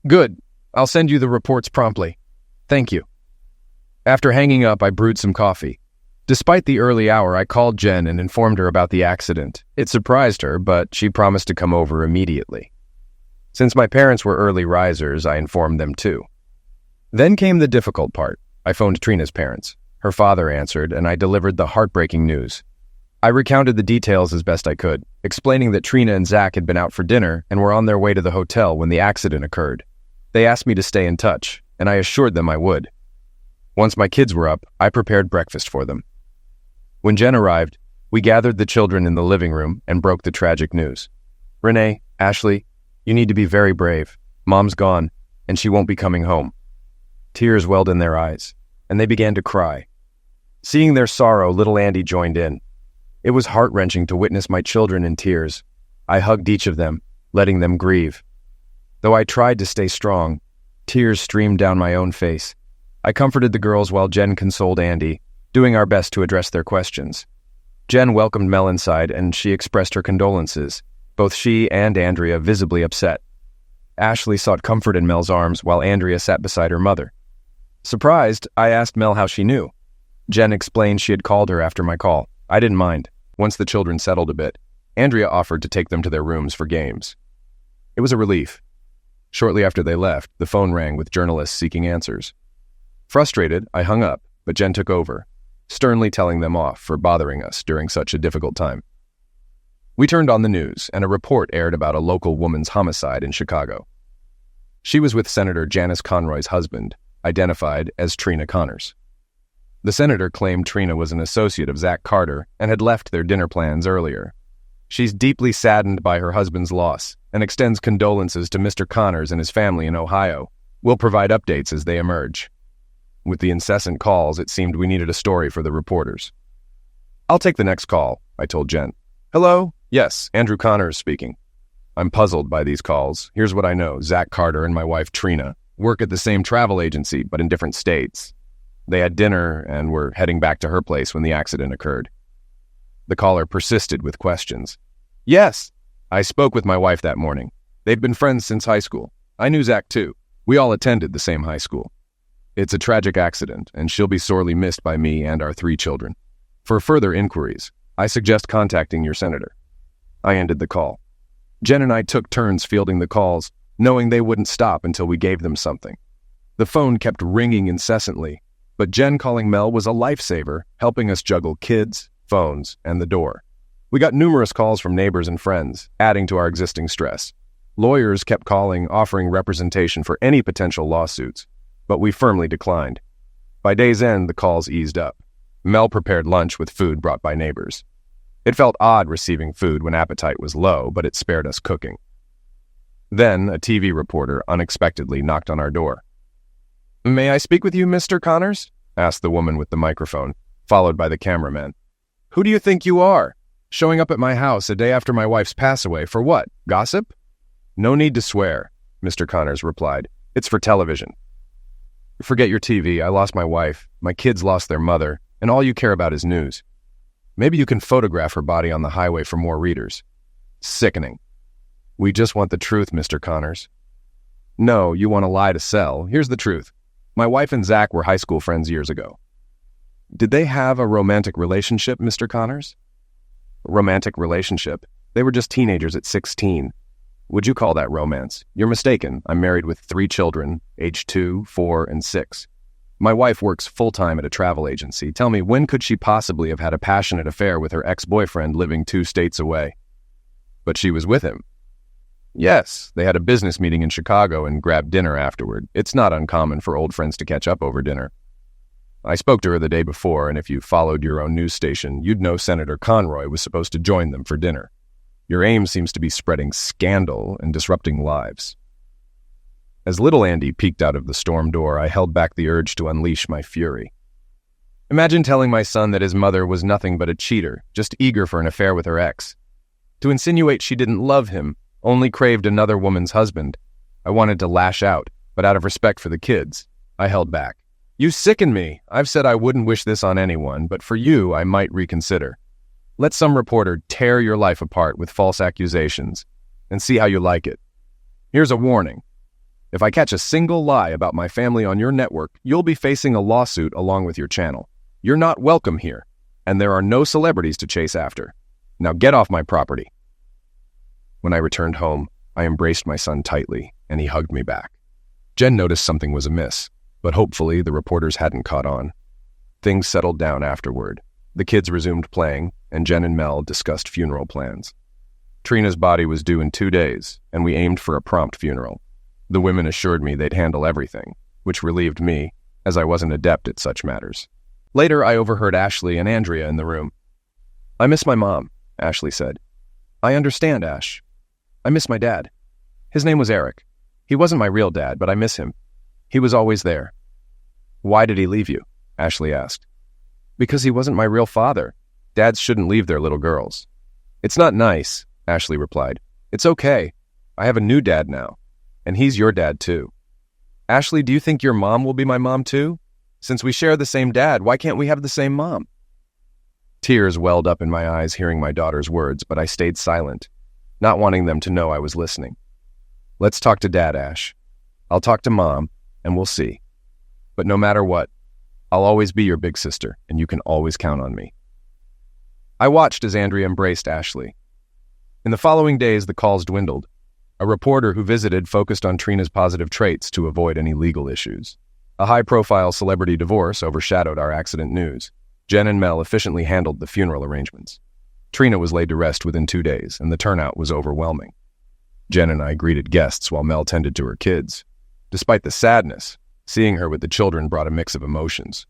Good. I'll send you the reports promptly. Thank you. After hanging up, I brewed some coffee. Despite the early hour, I called Jen and informed her about the accident. It surprised her, but she promised to come over immediately. Since my parents were early risers, I informed them too. Then came the difficult part. I phoned Trina's parents. Her father answered, and I delivered the heartbreaking news. I recounted the details as best I could, explaining that Trina and Zach had been out for dinner and were on their way to the hotel when the accident occurred. They asked me to stay in touch, and I assured them I would. Once my kids were up, I prepared breakfast for them. When Jen arrived, we gathered the children in the living room and broke the tragic news. Renee, Ashley, you need to be very brave. Mom's gone, and she won't be coming home. Tears welled in their eyes, and they began to cry. Seeing their sorrow, little Andy joined in. It was heart-wrenching to witness my children in tears. I hugged each of them, letting them grieve. Though I tried to stay strong, tears streamed down my own face. I comforted the girls while Jen consoled Andy, doing our best to address their questions. Jen welcomed Mel inside, and she expressed her condolences, both she and Andrea visibly upset. Ashley sought comfort in Mel's arms while Andrea sat beside her mother. Surprised, I asked Mel how she knew. Jen explained she had called her after my call. I didn't mind. Once the children settled a bit, Andrea offered to take them to their rooms for games. It was a relief. Shortly after they left, the phone rang with journalists seeking answers. Frustrated, I hung up, but Jen took over, sternly telling them off for bothering us during such a difficult time. We turned on the news, and a report aired about a local woman's homicide in Chicago. She was with Senator Janice Conroy's husband, identified as Trina Connors. The senator claimed Trina was an associate of Zach Carter and had left their dinner plans earlier. She's deeply saddened by her husband's loss and extends condolences to Mr. Connors and his family in Ohio. We'll provide updates as they emerge. With the incessant calls, it seemed we needed a story for the reporters. I'll take the next call, I told Jen. Hello? Yes, Andrew Connors speaking. I'm puzzled by these calls. Here's what I know. Zach Carter and my wife Trina work at the same travel agency, but in different states. They had dinner and were heading back to her place when the accident occurred. The caller persisted with questions. Yes, I spoke with my wife that morning. They'd been friends since high school. I knew Zach too. We all attended the same high school. It's a tragic accident, and she'll be sorely missed by me and our 3 children. For further inquiries, I suggest contacting your senator. I ended the call. Jen and I took turns fielding the calls, knowing they wouldn't stop until we gave them something. The phone kept ringing incessantly, but Jen calling Mel was a lifesaver, helping us juggle kids, phones, and the door. We got numerous calls from neighbors and friends, adding to our existing stress. Lawyers kept calling, offering representation for any potential lawsuits, but we firmly declined. By day's end, the calls eased up. Mel prepared lunch with food brought by neighbors. It felt odd receiving food when appetite was low, but it spared us cooking. Then, a TV reporter unexpectedly knocked on our door. "May I speak with you, Mr. Connors?" asked the woman with the microphone, followed by the cameraman. "Who do you think you are? Showing up at my house a day after my wife's pass away for what? Gossip?" "No need to swear," Mr. Connors replied. "It's for television." "Forget your TV. I lost my wife. My kids lost their mother, and all you care about is news. Maybe you can photograph her body on the highway for more readers." "Sickening." "We just want the truth, Mr. Connors." "No, you want a lie to sell. Here's the truth. My wife and Zach were high school friends years ago." "Did they have a romantic relationship, Mr. Connors?" "Romantic relationship? They were just teenagers at 16. Would you call that romance? You're mistaken. I'm married with 3 children, aged 2, 4, and 6. My wife works full-time at a travel agency. Tell me, when could she possibly have had a passionate affair with her ex-boyfriend living 2 states away?" "But she was with him." "Yes, they had a business meeting in Chicago and grabbed dinner afterward. It's not uncommon for old friends to catch up over dinner. I spoke to her the day before, and if you followed your own news station, you'd know Senator Conroy was supposed to join them for dinner. Your aim seems to be spreading scandal and disrupting lives." As little Andy peeked out of the storm door, I held back the urge to unleash my fury. Imagine telling my son that his mother was nothing but a cheater, just eager for an affair with her ex. To insinuate she didn't love him, only craved another woman's husband. I wanted to lash out, but out of respect for the kids, I held back. "You sicken me. I've said I wouldn't wish this on anyone, but for you, I might reconsider. Let some reporter tear your life apart with false accusations and see how you like it. Here's a warning. If I catch a single lie about my family on your network, you'll be facing a lawsuit along with your channel. You're not welcome here, and there are no celebrities to chase after. Now get off my property." When I returned home, I embraced my son tightly, and he hugged me back. Jen noticed something was amiss, but hopefully the reporters hadn't caught on. Things settled down afterward. The kids resumed playing, and Jen and Mel discussed funeral plans. Trina's body was due in 2 days, and we aimed for a prompt funeral. The women assured me they'd handle everything, which relieved me, as I wasn't adept at such matters. Later, I overheard Ashley and Andrea in the room. "I miss my mom," Ashley said. "I understand, Ash. I miss my dad. His name was Eric. He wasn't my real dad, but I miss him. He was always there." "Why did he leave you?" Ashley asked. "Because he wasn't my real father. Dads shouldn't leave their little girls." "It's not nice," Ashley replied. "It's okay. I have a new dad now, and he's your dad too." "Ashley, do you think your mom will be my mom too? Since we share the same dad, why can't we have the same mom?" Tears welled up in my eyes hearing my daughter's words, but I stayed silent, not wanting them to know I was listening. "Let's talk to Dad, Ash. I'll talk to Mom, and we'll see. But no matter what, I'll always be your big sister, and you can always count on me." I watched as Andrea embraced Ashley. In the following days, the calls dwindled. A reporter who visited focused on Trina's positive traits to avoid any legal issues. A high-profile celebrity divorce overshadowed our accident news. Jen and Mel efficiently handled the funeral arrangements. Trina was laid to rest within 2 days, and the turnout was overwhelming. Jen and I greeted guests while Mel tended to her kids. Despite the sadness, seeing her with the children brought a mix of emotions.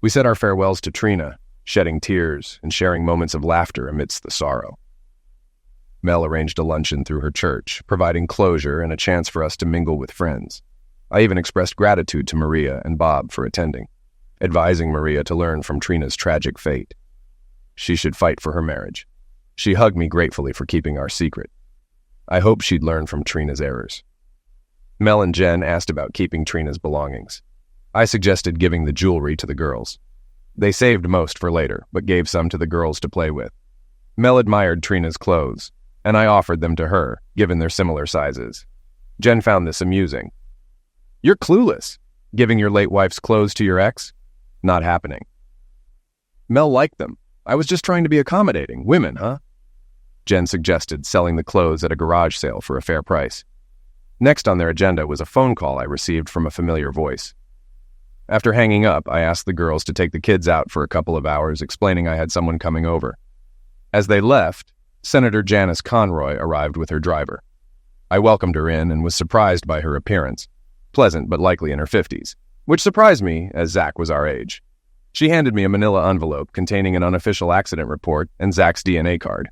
We said our farewells to Trina, shedding tears and sharing moments of laughter amidst the sorrow. Mel arranged a luncheon through her church, providing closure and a chance for us to mingle with friends. I even expressed gratitude to Maria and Bob for attending, advising Maria to learn from Trina's tragic fate. She should fight for her marriage. She hugged me gratefully for keeping our secret. I hoped she'd learn from Trina's errors. Mel and Jen asked about keeping Trina's belongings. I suggested giving the jewelry to the girls. They saved most for later, but gave some to the girls to play with. Mel admired Trina's clothes, and I offered them to her, given their similar sizes. Jen found this amusing. "You're clueless. Giving your late wife's clothes to your ex? Not happening." Mel liked them. "I was just trying to be accommodating. Women, huh?" Jen suggested selling the clothes at a garage sale for a fair price. Next on their agenda was a phone call I received from a familiar voice. After hanging up, I asked the girls to take the kids out for a couple of hours, explaining I had someone coming over. As they left, Senator Janice Conroy arrived with her driver. I welcomed her in and was surprised by her appearance, pleasant but likely in her 50s, which surprised me as Zach was our age. She handed me a manila envelope containing an unofficial accident report and Zach's DNA card.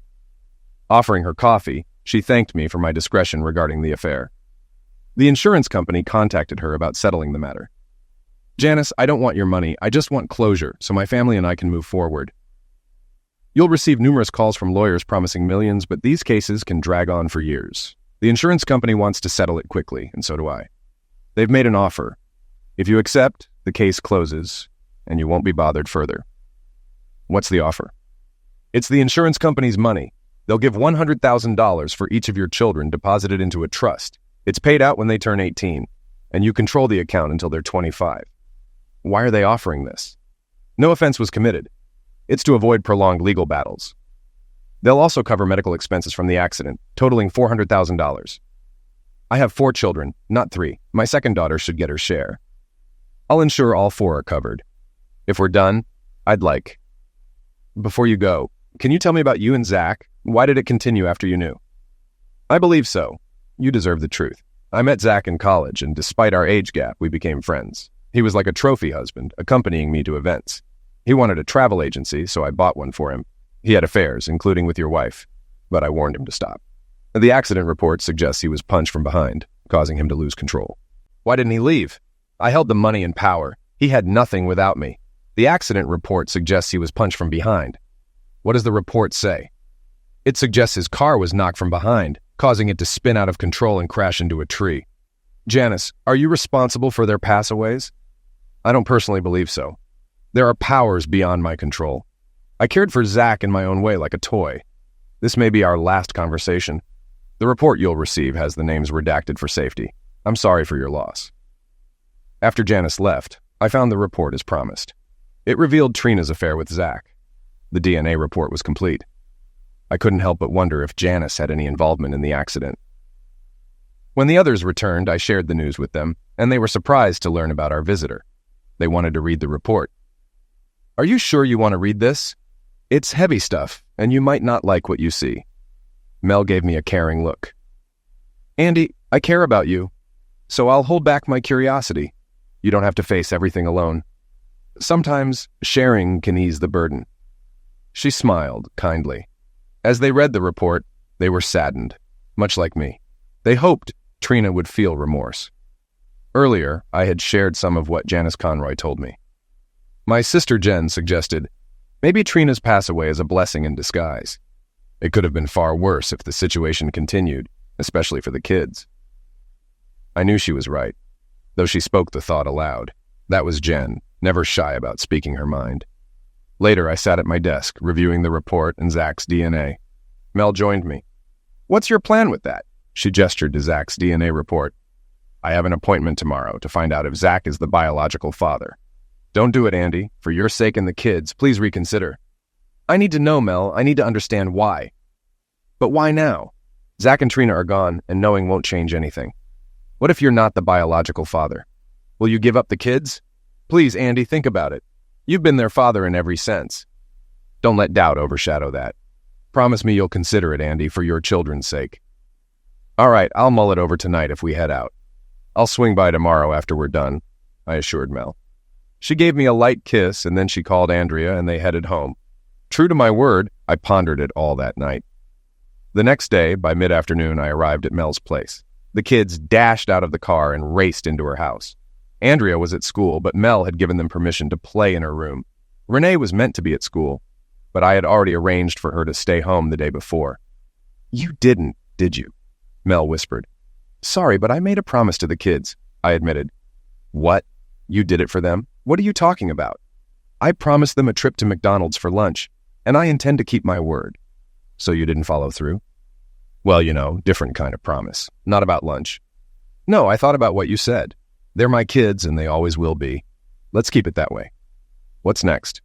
Offering her coffee, she thanked me for my discretion regarding the affair. The insurance company contacted her about settling the matter. "Janice, I don't want your money. I just want closure so my family and I can move forward. You'll receive numerous calls from lawyers promising millions, but these cases can drag on for years. The insurance company wants to settle it quickly, and so do I. They've made an offer. If you accept, the case closes, and you won't be bothered further." "What's the offer?" "It's the insurance company's money. They'll give $100,000 for each of your children deposited into a trust. It's paid out when they turn 18, and you control the account until they're 25. "Why are they offering this?" "No offense was committed. It's to avoid prolonged legal battles. They'll also cover medical expenses from the accident, totaling $400,000. I have 4 children, not 3. My second daughter should get her share. I'll ensure all 4 are covered. If we're done, I'd like..." "Before you go, can you tell me about you and Zach? Why did it continue after you knew?" "I believe so. You deserve the truth. I met Zach in college, and despite our age gap, we became friends. He was like a trophy husband, accompanying me to events. He wanted a travel agency, so I bought one for him. He had affairs, including with your wife, but I warned him to stop. The accident report suggests he was punched from behind, causing him to lose control. Why didn't he leave? I held the money and power. He had nothing without me. The accident report suggests he was punched from behind. What does the report say? It suggests his car was knocked from behind, causing it to spin out of control and crash into a tree. Janice, are you responsible for their passaways? I don't personally believe so. There are powers beyond my control. I cared for Zach in my own way like a toy. This may be our last conversation. The report you'll receive has the names redacted for safety. I'm sorry for your loss. After Janice left, I found the report as promised. It revealed Trina's affair with Zach. The DNA report was complete. I couldn't help but wonder if Janice had any involvement in the accident. When the others returned, I shared the news with them, and they were surprised to learn about our visitor. They wanted to read the report. Are you sure you want to read this? It's heavy stuff, and you might not like what you see. Mel gave me a caring look. Andy, I care about you, so I'll hold back my curiosity. You don't have to face everything alone. Sometimes sharing can ease the burden. She smiled kindly. As they read the report, they were saddened, much like me. They hoped Trina would feel remorse. Earlier, I had shared some of what Janice Conroy told me. My sister Jen suggested, maybe Trina's passaway is a blessing in disguise. It could have been far worse if the situation continued, especially for the kids. I knew she was right, though she spoke the thought aloud. That was Jen, never shy about speaking her mind. Later, I sat at my desk, reviewing the report and Zach's DNA. Mel joined me. What's your plan with that? She gestured to Zach's DNA report. I have an appointment tomorrow to find out if Zach is the biological father. Don't do it, Andy. For your sake and the kids, please reconsider. I need to know, Mel. I need to understand why. But why now? Zach and Trina are gone, and knowing won't change anything. What if you're not the biological father? Will you give up the kids? Please, Andy, think about it. You've been their father in every sense. Don't let doubt overshadow that. Promise me you'll consider it, Andy, for your children's sake. All right, I'll mull it over tonight if we head out. I'll swing by tomorrow after we're done, I assured Mel. She gave me a light kiss, and then she called Andrea, and they headed home. True to my word, I pondered it all that night. The next day, by mid-afternoon, I arrived at Mel's place. The kids dashed out of the car and raced into her house. Andrea was at school, but Mel had given them permission to play in her room. Renee was meant to be at school, but I had already arranged for her to stay home the day before. You didn't, did you? Mel whispered. Sorry, but I made a promise to the kids, I admitted. What? You did it for them? What are you talking about? I promised them a trip to McDonald's for lunch, and I intend to keep my word. So you didn't follow through? Well, you know, different kind of promise. Not about lunch. No, I thought about what you said. They're my kids, and they always will be. Let's keep it that way. What's next?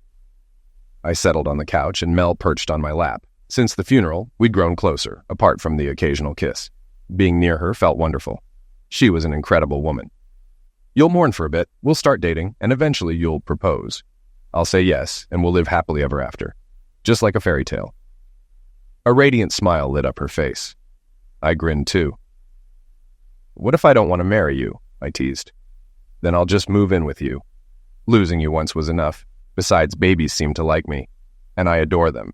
I settled on the couch, and Mel perched on my lap. Since the funeral, we'd grown closer, apart from the occasional kiss. Being near her felt wonderful. She was an incredible woman. You'll mourn for a bit, we'll start dating, and eventually you'll propose. I'll say yes, and we'll live happily ever after. Just like a fairy tale. A radiant smile lit up her face. I grinned too. What if I don't want to marry you? I teased. Then I'll just move in with you. Losing you once was enough. Besides, babies seem to like me, and I adore them.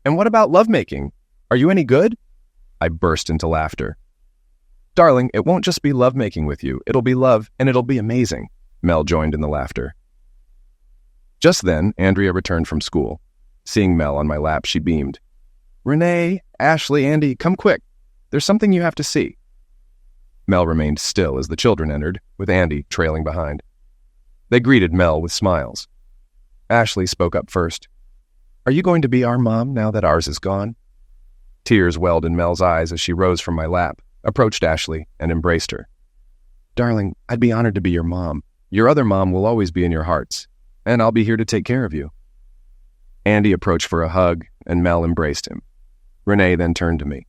And what about lovemaking? Are you any good? I burst into laughter. Darling, it won't just be lovemaking with you. It'll be love, and it'll be amazing. Mel joined in the laughter. Just then, Andrea returned from school. Seeing Mel on my lap, she beamed. Renee, Ashley, Andy, come quick. There's something you have to see. Mel remained still as the children entered, with Andy trailing behind. They greeted Mel with smiles. Ashley spoke up first. Are you going to be our mom now that ours is gone? Tears welled in Mel's eyes as she rose from my lap, approached Ashley, and embraced her. Darling, I'd be honored to be your mom. Your other mom will always be in your hearts, and I'll be here to take care of you. Andy approached for a hug, and Mel embraced him. Renee then turned to me.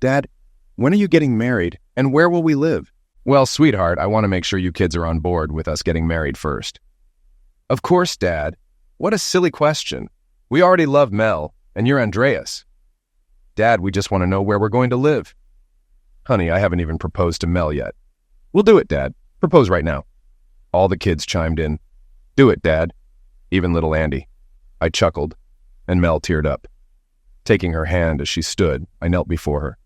Dad, when are you getting married, and where will we live? Well, sweetheart, I want to make sure you kids are on board with us getting married first. Of course, Dad. What a silly question. We already love Mel, and you're Andreas. Dad, we just want to know where we're going to live. Honey, I haven't even proposed to Mel yet. We'll do it, Dad. Propose right now. All the kids chimed in. Do it, Dad. Even little Andy. I chuckled, and Mel teared up. Taking her hand as she stood, I knelt before her.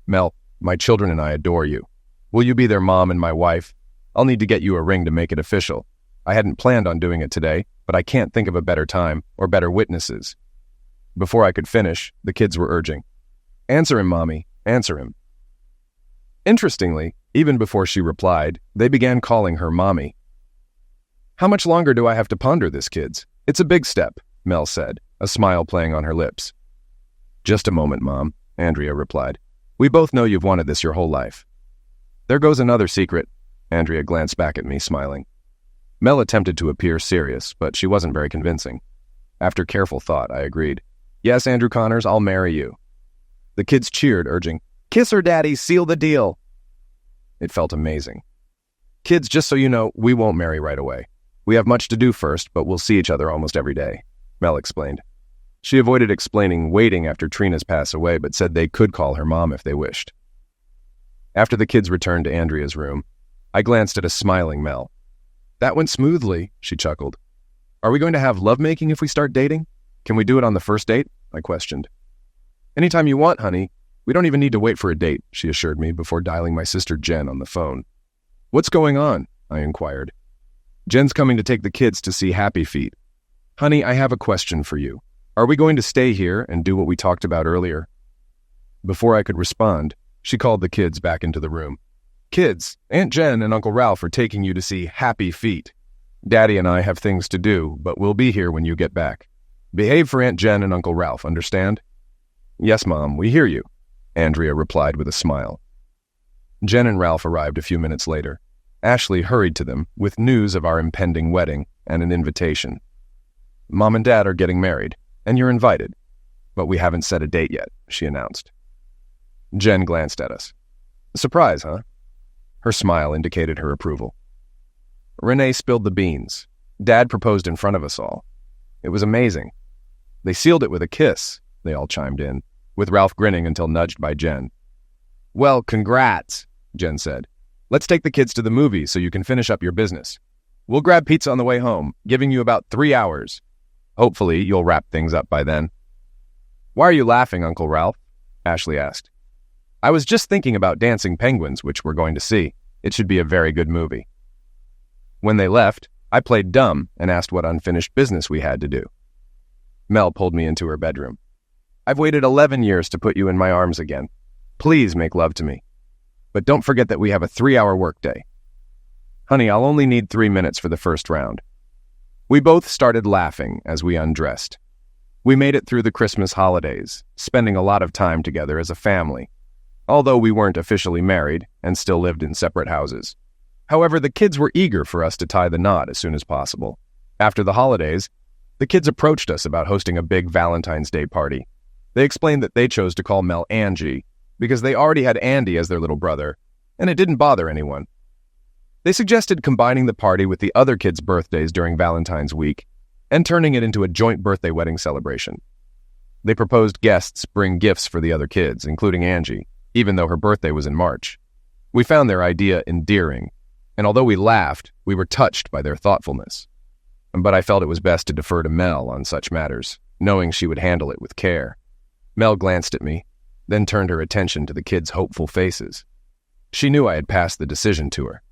Mel, my children and I adore you. Will you be their mom and my wife? I'll need to get you a ring to make it official. I hadn't planned on doing it today, but I can't think of a better time or better witnesses. Before I could finish, the kids were urging. Answer him, Mommy. Answer him. Interestingly, even before she replied, they began calling her Mommy. How much longer do I have to ponder this, kids? It's a big step, Mel said, a smile playing on her lips. Just a moment, Mom, Andrea replied. We both know you've wanted this your whole life. There goes another secret. Andrea glanced back at me, smiling. Mel attempted to appear serious, but she wasn't very convincing. After careful thought, I agreed. Yes, Andrew Connors, I'll marry you. The kids cheered, urging, Kiss her, Daddy, seal the deal. It felt amazing. Kids, just so you know, we won't marry right away. We have much to do first, but we'll see each other almost every day, Mel explained. She avoided explaining waiting after Trina's pass away, but said they could call her mom if they wished. After the kids returned to Andrea's room, I glanced at a smiling Mel. That went smoothly, she chuckled. Are we going to have lovemaking if we start dating? Can we do it on the first date? I questioned. Anytime you want, honey. We don't even need to wait for a date, she assured me before dialing my sister Jen on the phone. What's going on? I inquired. Jen's coming to take the kids to see Happy Feet. Honey, I have a question for you. Are we going to stay here and do what we talked about earlier? Before I could respond, she called the kids back into the room. Kids, Aunt Jen and Uncle Ralph are taking you to see Happy Feet. Daddy and I have things to do, but we'll be here when you get back. Behave for Aunt Jen and Uncle Ralph, understand? Yes, Mom, we hear you, Andrea replied with a smile. Jen and Ralph arrived a few minutes later. Ashley hurried to them with news of our impending wedding and an invitation. Mom and Dad are getting married, and you're invited. But we haven't set a date yet, she announced. Jen glanced at us. Surprise, huh? Her smile indicated her approval. Renee spilled the beans. Dad proposed in front of us all. It was amazing. They sealed it with a kiss, they all chimed in, with Ralph grinning until nudged by Jen. Well, congrats, Jen said. Let's take the kids to the movies so you can finish up your business. We'll grab pizza on the way home, giving you about 3 hours. Hopefully, you'll wrap things up by then. Why are you laughing, Uncle Ralph? Ashley asked. I was just thinking about Dancing Penguins, which we're going to see. It should be a very good movie. When they left, I played dumb and asked what unfinished business we had to do. Mel pulled me into her bedroom. I've waited 11 years to put you in my arms again. Please make love to me. But don't forget that we have a 3-hour workday. Honey, I'll only need 3 minutes for the first round. We both started laughing as we undressed. We made it through the Christmas holidays, spending a lot of time together as a family, although we weren't officially married and still lived in separate houses. However, the kids were eager for us to tie the knot as soon as possible. After the holidays, the kids approached us about hosting a big Valentine's Day party. They explained that they chose to call Mel Angie because they already had Andy as their little brother, and it didn't bother anyone. They suggested combining the party with the other kids' birthdays during Valentine's week and turning it into a joint birthday wedding celebration. They proposed guests bring gifts for the other kids, including Angie, even though her birthday was in March. We found their idea endearing, and although we laughed, we were touched by their thoughtfulness. But I felt it was best to defer to Mel on such matters, knowing she would handle it with care. Mel glanced at me, then turned her attention to the kids' hopeful faces. She knew I had passed the decision to her.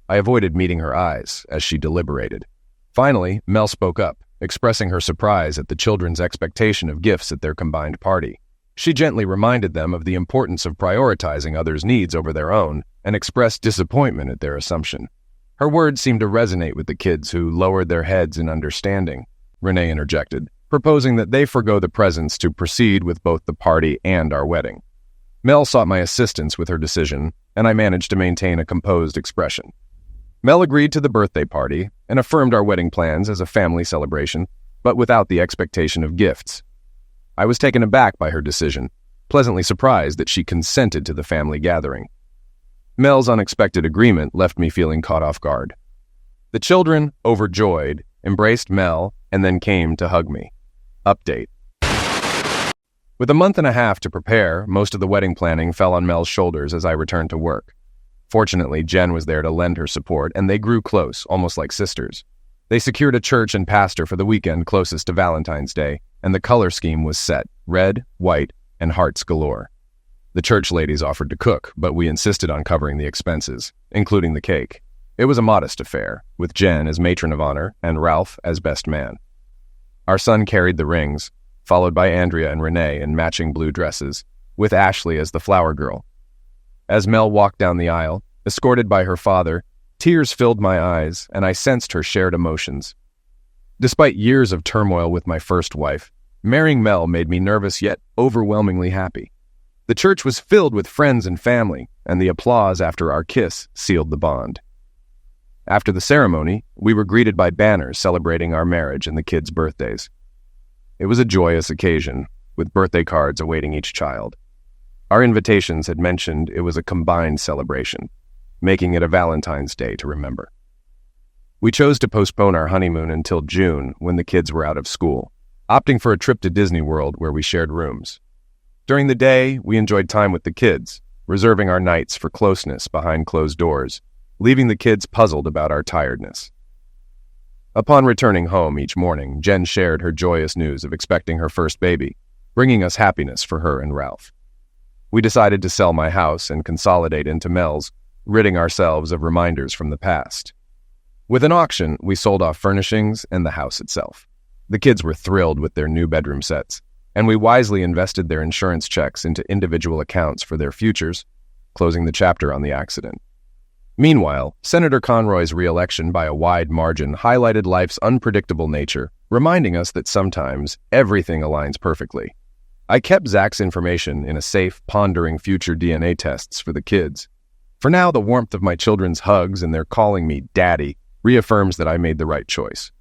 I avoided meeting her eyes as she deliberated. Finally, Mel spoke up, expressing her surprise at the children's expectation of gifts at their combined party. She gently reminded them of the importance of prioritizing others' needs over their own and expressed disappointment at their assumption. Her words seemed to resonate with the kids, who lowered their heads in understanding. Renee interjected, proposing that they forgo the presents to proceed with both the party and our wedding. Mel sought my assistance with her decision, and I managed to maintain a composed expression. Mel agreed to the birthday party and affirmed our wedding plans as a family celebration, but without the expectation of gifts. I was taken aback by her decision, pleasantly surprised that she consented to the family gathering. Mel's unexpected agreement left me feeling caught off guard. The children, overjoyed, embraced Mel and then came to hug me. Update. With a month and a half to prepare, most of the wedding planning fell on Mel's shoulders as I returned to work. Fortunately, Jen was there to lend her support, and they grew close, almost like sisters. They secured a church and pastor for the weekend closest to Valentine's Day, and the color scheme was set: red, white, and hearts galore. The church ladies offered to cook, but we insisted on covering the expenses, including the cake. It was a modest affair, with Jen as matron of honor and Ralph as best man. Our son carried the rings, followed by Andrea and Renee in matching blue dresses, with Ashley as the flower girl. As Mel walked down the aisle, escorted by her father, tears filled my eyes, and I sensed her shared emotions. Despite years of turmoil with my first wife, marrying Mel made me nervous yet overwhelmingly happy. The church was filled with friends and family, and the applause after our kiss sealed the bond. After the ceremony, we were greeted by banners celebrating our marriage and the kids' birthdays. It was a joyous occasion, with birthday cards awaiting each child. Our invitations had mentioned it was a combined celebration, making it a Valentine's Day to remember. We chose to postpone our honeymoon until June when the kids were out of school, opting for a trip to Disney World where we shared rooms. During the day, we enjoyed time with the kids, reserving our nights for closeness behind closed doors, leaving the kids puzzled about our tiredness. Upon returning home each morning, Jen shared her joyous news of expecting her first baby, bringing us happiness for her and Ralph. We decided to sell my house and consolidate into Mel's, ridding ourselves of reminders from the past. With an auction, we sold off furnishings and the house itself. The kids were thrilled with their new bedroom sets, and we wisely invested their insurance checks into individual accounts for their futures, closing the chapter on the accident. Meanwhile, Senator Conroy's re-election by a wide margin highlighted life's unpredictable nature, reminding us that sometimes everything aligns perfectly. I kept Zach's information in a safe, pondering future DNA tests for the kids. For now, the warmth of my children's hugs and their calling me Daddy reaffirms that I made the right choice.